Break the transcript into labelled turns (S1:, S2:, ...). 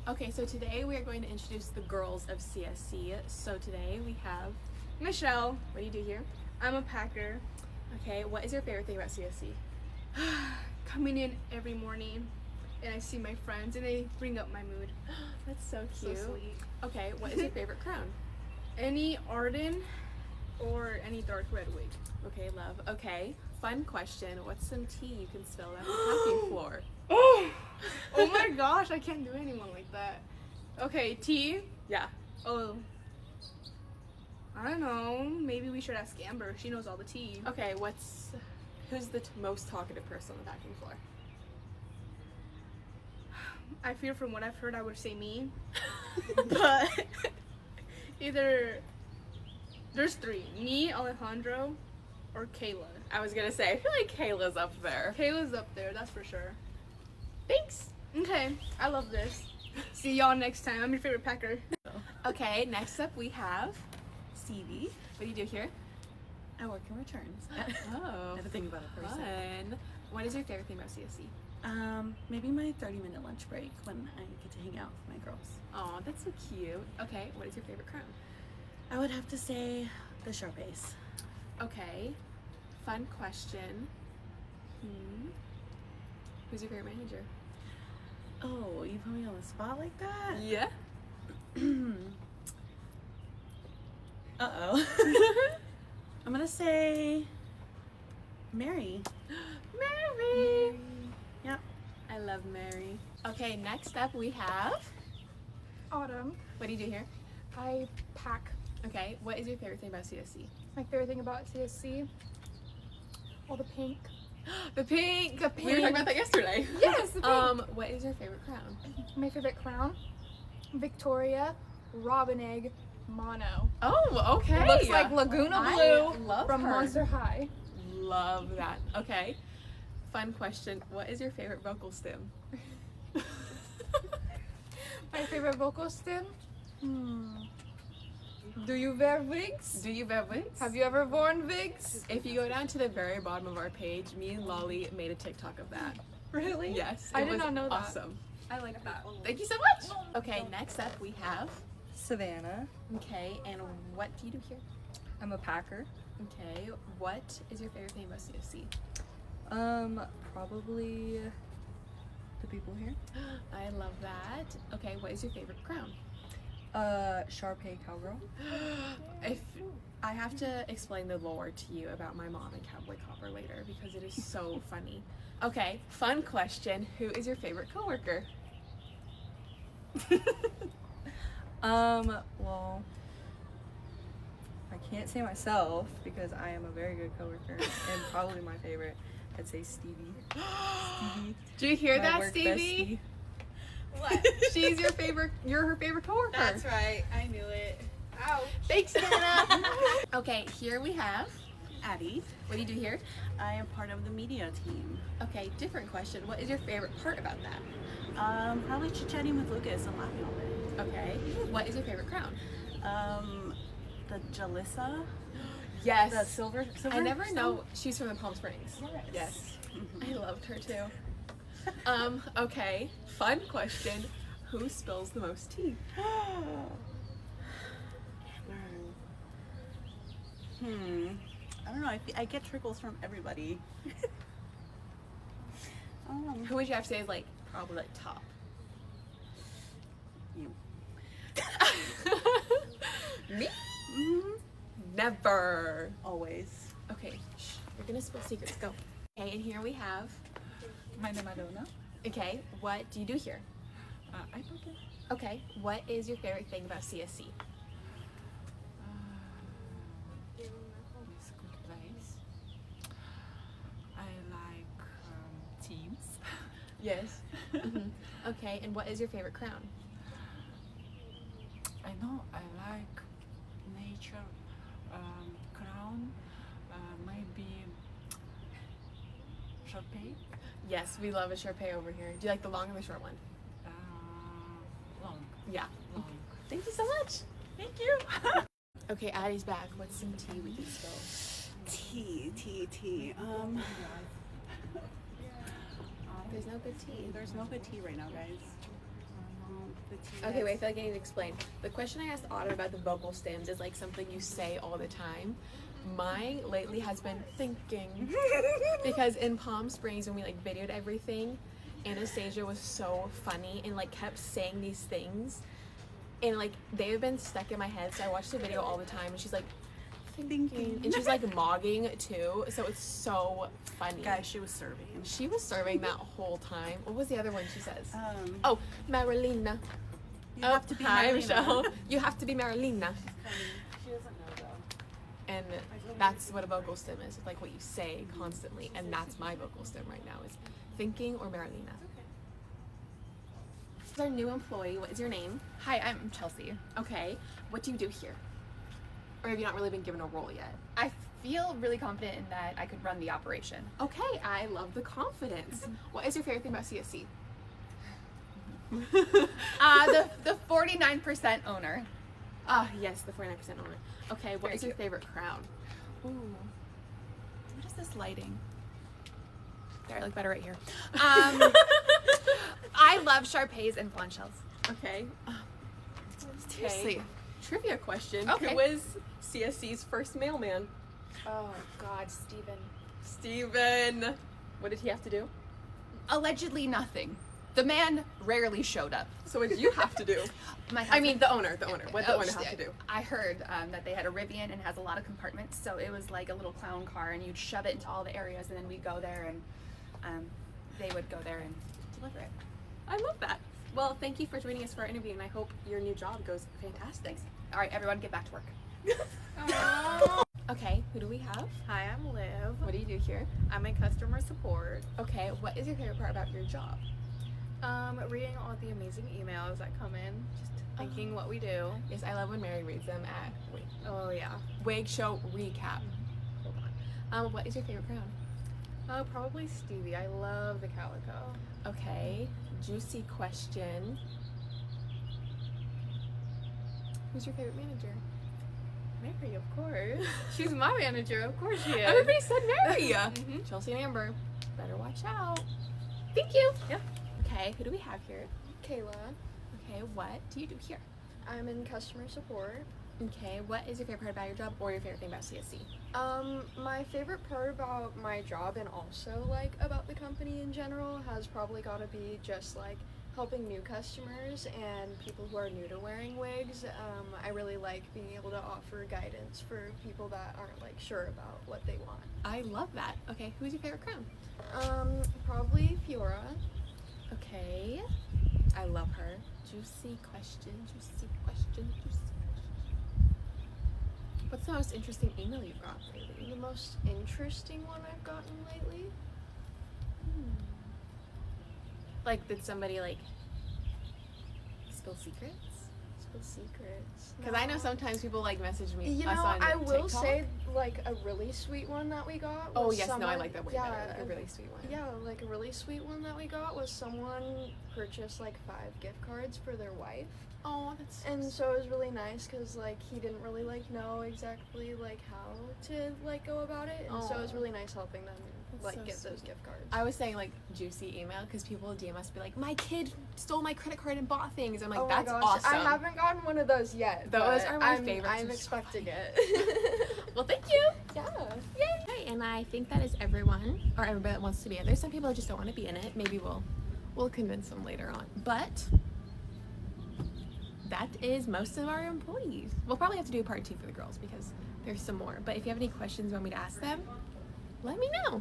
S1: Okay, so today we are going to introduce the girls of CSC. So today we have
S2: Michelle.
S1: What do you do here?
S2: I'm a packer.
S1: Okay, what is your favorite thing about CSC?
S2: Coming in every morning and I see my friends and they bring up my mood.
S1: That's so cute.
S2: So sweet.
S1: Okay, what is your favorite crown?
S2: Any Arden or any dark red wig.
S1: Okay, love. Okay, fun question. What's some tea you can spill on the packing floor?
S2: Oh my gosh, I can't do anyone like that. Okay, tea.
S1: Yeah.
S2: Oh, I don't know. Maybe we should ask Amber. She knows all the tea.
S1: Okay, who's the most talkative person on the packing floor?
S2: I fear from what I've heard I would say me. But either there's three. Me, Alejandro, or Kayla.
S1: I was gonna say, I feel like Kayla's up there.
S2: Kayla's up there, that's for sure.
S1: Thanks.
S2: Okay, I love this. See y'all next time. I'm your favorite packer.
S1: Okay, next up we have Stevie. What do you do here?
S3: I work in returns.
S1: Oh,
S3: I had to think about it for a second.
S1: fun. What is your favorite thing about CSC?
S3: Maybe my 30-minute lunch break when I get to hang out with my girls.
S1: Oh, that's so cute. Okay, what is your favorite crown?
S3: I would have to say the Sharpays.
S1: Okay, fun question. Who's your favorite manager?
S3: Oh, you put me on the spot like that?
S1: Yeah.
S3: Uh-oh. I'm gonna say Mary.
S1: Mary.
S3: Yep.
S1: I love Mary. Okay, next up we have.
S2: Autumn.
S1: What do you do here?
S2: I pack.
S1: Okay, what is your favorite thing about CSC?
S2: My favorite thing about CSC, all the pink.
S1: The pink.
S2: The
S1: We were talking
S2: pink.
S1: about that yesterday.
S2: Yes, the pink.
S1: What is your favorite crown?
S2: My favorite crown, Victoria, Robin Egg, Mono.
S1: Oh, okay.
S2: Looks like Laguna
S1: I
S2: Blue
S1: love
S2: from
S1: her.
S2: Monster High.
S1: Love that. Okay. Fun question. What is your favorite vocal stem?
S2: My favorite vocal stem? Do you wear wigs?
S1: Do you wear wigs?
S2: Have you ever worn wigs?
S1: If you go down to the very bottom of our page, me and Lolly made a TikTok of that.
S2: Really?
S1: Yes.
S2: I
S1: it
S2: did
S1: was
S2: not know that.
S1: Awesome.
S2: I like that.
S1: Thank you so much. Okay, next up we have.
S4: Savannah.
S1: Okay, and what do you do here?
S4: I'm a packer.
S1: Okay, what is your favorite thing about CSC?
S4: Probably the people here.
S1: I love that. Okay, what is your favorite crown?
S4: Sharpay cowgirl.
S1: If I have to explain the lore to you about my mom and Cowboy Copper later because it is so funny. Okay, fun question. Who is your favorite coworker?
S4: Well, I can't say myself because I am a very good coworker and probably my favorite. I'd say Stevie. Stevie.
S1: Do you hear
S4: my
S1: that,
S4: work
S1: Stevie?
S4: bestie.
S2: What?
S1: She's your favorite. You're her favorite coworker.
S2: That's right. I knew it. Ouch.
S1: Thanks, Hannah. Okay, here we have.
S3: Addie.
S1: What do you do here?
S3: I am part of the media team.
S1: Okay, different question. What is your favorite part about that?
S3: Probably chit-chatting with Lucas and laughing all day.
S1: Okay. What is your favorite crown?
S3: The Jalissa.
S1: Yes.
S3: The silver
S1: I never
S3: stone?
S1: know. She's from the Palm Springs.
S3: Yes.
S1: I loved her too. Okay. Fun question. Who spills the most tea?
S3: I don't know. I get trickles from everybody.
S1: Who would you have to say is like probably like top?
S3: You.
S1: Me?
S3: Mm-hmm.
S1: Never.
S3: Always.
S1: Okay. Shh. We're gonna spill secrets. Go. Okay, and here we have.
S4: My name is Madonna.
S1: Okay, what do you do here?
S4: I pack.
S1: Okay, what is your favorite thing about CSC?
S4: It's a good place. I like teams.
S1: Yes. Okay, and what is your favorite crown?
S4: I know I like nature crown. Maybe Sharpay.
S1: Yes, we love a Sharpay over here. Do you like the long or the short one?
S4: Long.
S1: Yeah.
S4: Long.
S1: Thank you so much. Thank you. Okay, Addie's back. What's some tea we can spill?
S3: Tea.
S1: There's no good tea.
S3: There's no good tea right now, guys. The
S1: Okay, wait, I feel like I need to explain. The question I asked Autumn about the vocal stems is like something you say all the time. Mine lately has been thinking. Because in Palm Springs, when we like videoed everything, Anastasia was so funny and like kept saying these things. And like they've been stuck in my head, so I watch the video all the time and she's like thinking. And she's like mogging too, so it's so funny.
S3: Guys, she was serving.
S1: She was serving that whole time. What was the other one she says?
S3: Um,
S1: Oh, Marilina.
S3: you have to be
S1: Hi,
S3: Marilena.
S1: Michelle. You have to be Marilina.
S3: She doesn't know though.
S1: And that's what a vocal stem is. It's like what you say constantly. And that's my vocal stem right now is thinking or Marilina. This is our new employee. What is your name?
S5: Hi, I'm Chelsey.
S1: Okay. What do you do here? Or have you not really been given a role yet?
S5: I feel really confident in that I could run the operation.
S1: Okay, I love the confidence. What is your favorite thing about CSC?
S5: The 49% owner.
S1: Ah, yes, the 49% owner. Okay, what
S5: Very
S1: is your
S5: cute.
S1: favorite crown?
S5: Ooh. What is this lighting? There, I look better right here. I love Sharpays and Blanchels.
S1: Okay.
S3: Seriously.
S1: Trivia question.
S5: Okay.
S1: Who was CSC's first mailman?
S5: Oh God, Steven.
S1: Steven. What did he have to do?
S5: Allegedly nothing. The man rarely showed up.
S1: So what did you have to do?
S5: My
S1: I mean,
S5: husband-
S1: the owner. What did the
S5: Oh,
S1: owner have to do?
S5: I heard that they had a Rivian and has a lot of compartments, so it was like a little clown car, and you'd shove it into all the areas, and then we'd go there, and they would go there and deliver it.
S1: I love that. Well, thank you for joining us for our interview, and I hope your new job goes fantastic.
S5: All right, everyone, get back to work.
S1: Okay, who do we have?
S6: Hi, I'm Liv.
S1: What do you do here?
S6: I'm in customer support.
S1: Okay, what is your favorite part about your job?
S6: Reading all the amazing emails that come in, just thinking what we do.
S1: Yes, I love when Mary reads them at
S6: Oh yeah.
S1: Wig Show Recap. Hold on. What is your favorite crown?
S6: Oh, probably Stevie. I love the calico.
S1: Okay, juicy question. Who's your favorite manager?
S6: Mary, of course. She's my manager. Of course she is.
S1: Everybody said Mary.
S6: Mhm.
S1: Chelsey and Amber, better watch out. Thank you.
S6: Yeah.
S1: Okay, who do we have here?
S6: Kayla.
S1: Okay, what do you do here?
S6: I'm in customer support.
S1: Okay, what is your favorite part about your job or your favorite thing about CSC?
S6: My favorite part about my job and also like about the company in general has probably got to be just like helping new customers and people who are new to wearing wigs. I really like being able to offer guidance for people that aren't like sure about what they want.
S1: I love that. Okay, who's your favorite crown?
S6: Probably Fiora.
S1: Okay, I love her. Juicy question, juicy question, juicy question. What's the most interesting email you've got lately?
S6: The most interesting one I've gotten lately?
S1: Like, did somebody like spill secrets?
S6: Spill secrets.
S1: Because I know sometimes people like message me.
S6: You
S1: us
S6: know,
S1: on
S6: I will
S1: TikTok.
S6: say like a really sweet one that we got.
S1: Oh
S6: was
S1: yes, no, I
S6: someone-
S1: like that way
S6: yeah,
S1: better. Like a really sweet one.
S6: Yeah, like a really sweet one that we got was someone purchased like 5 gift cards for their wife.
S1: Oh, that's so
S6: And
S1: sweet.
S6: so it was really nice because like he didn't really like know exactly like how to like go about it, and so it was
S1: Aw.
S6: really nice helping them
S1: That's
S6: like
S1: so
S6: get those
S1: sweet.
S6: gift cards.
S1: I was saying like juicy email because people DM us be like, my kid stole my credit card and bought things. I'm like,
S6: oh
S1: that's
S6: my gosh,
S1: awesome.
S6: I haven't gotten one of those yet.
S1: Those
S6: but
S1: are my
S6: I'm,
S1: favorites.
S6: I'm
S1: They're so
S6: expecting
S1: funny.
S6: it.
S1: Well, thank you.
S6: Yeah.
S1: Yay! Okay, and I think that is everyone, or everybody that wants to be in. There's some people that just don't want to be in it. Maybe we'll convince them later on. But that is most of our employees. We'll probably have to do a part 2 for the girls because there's some more. But if you have any questions you want me to ask them, let me know.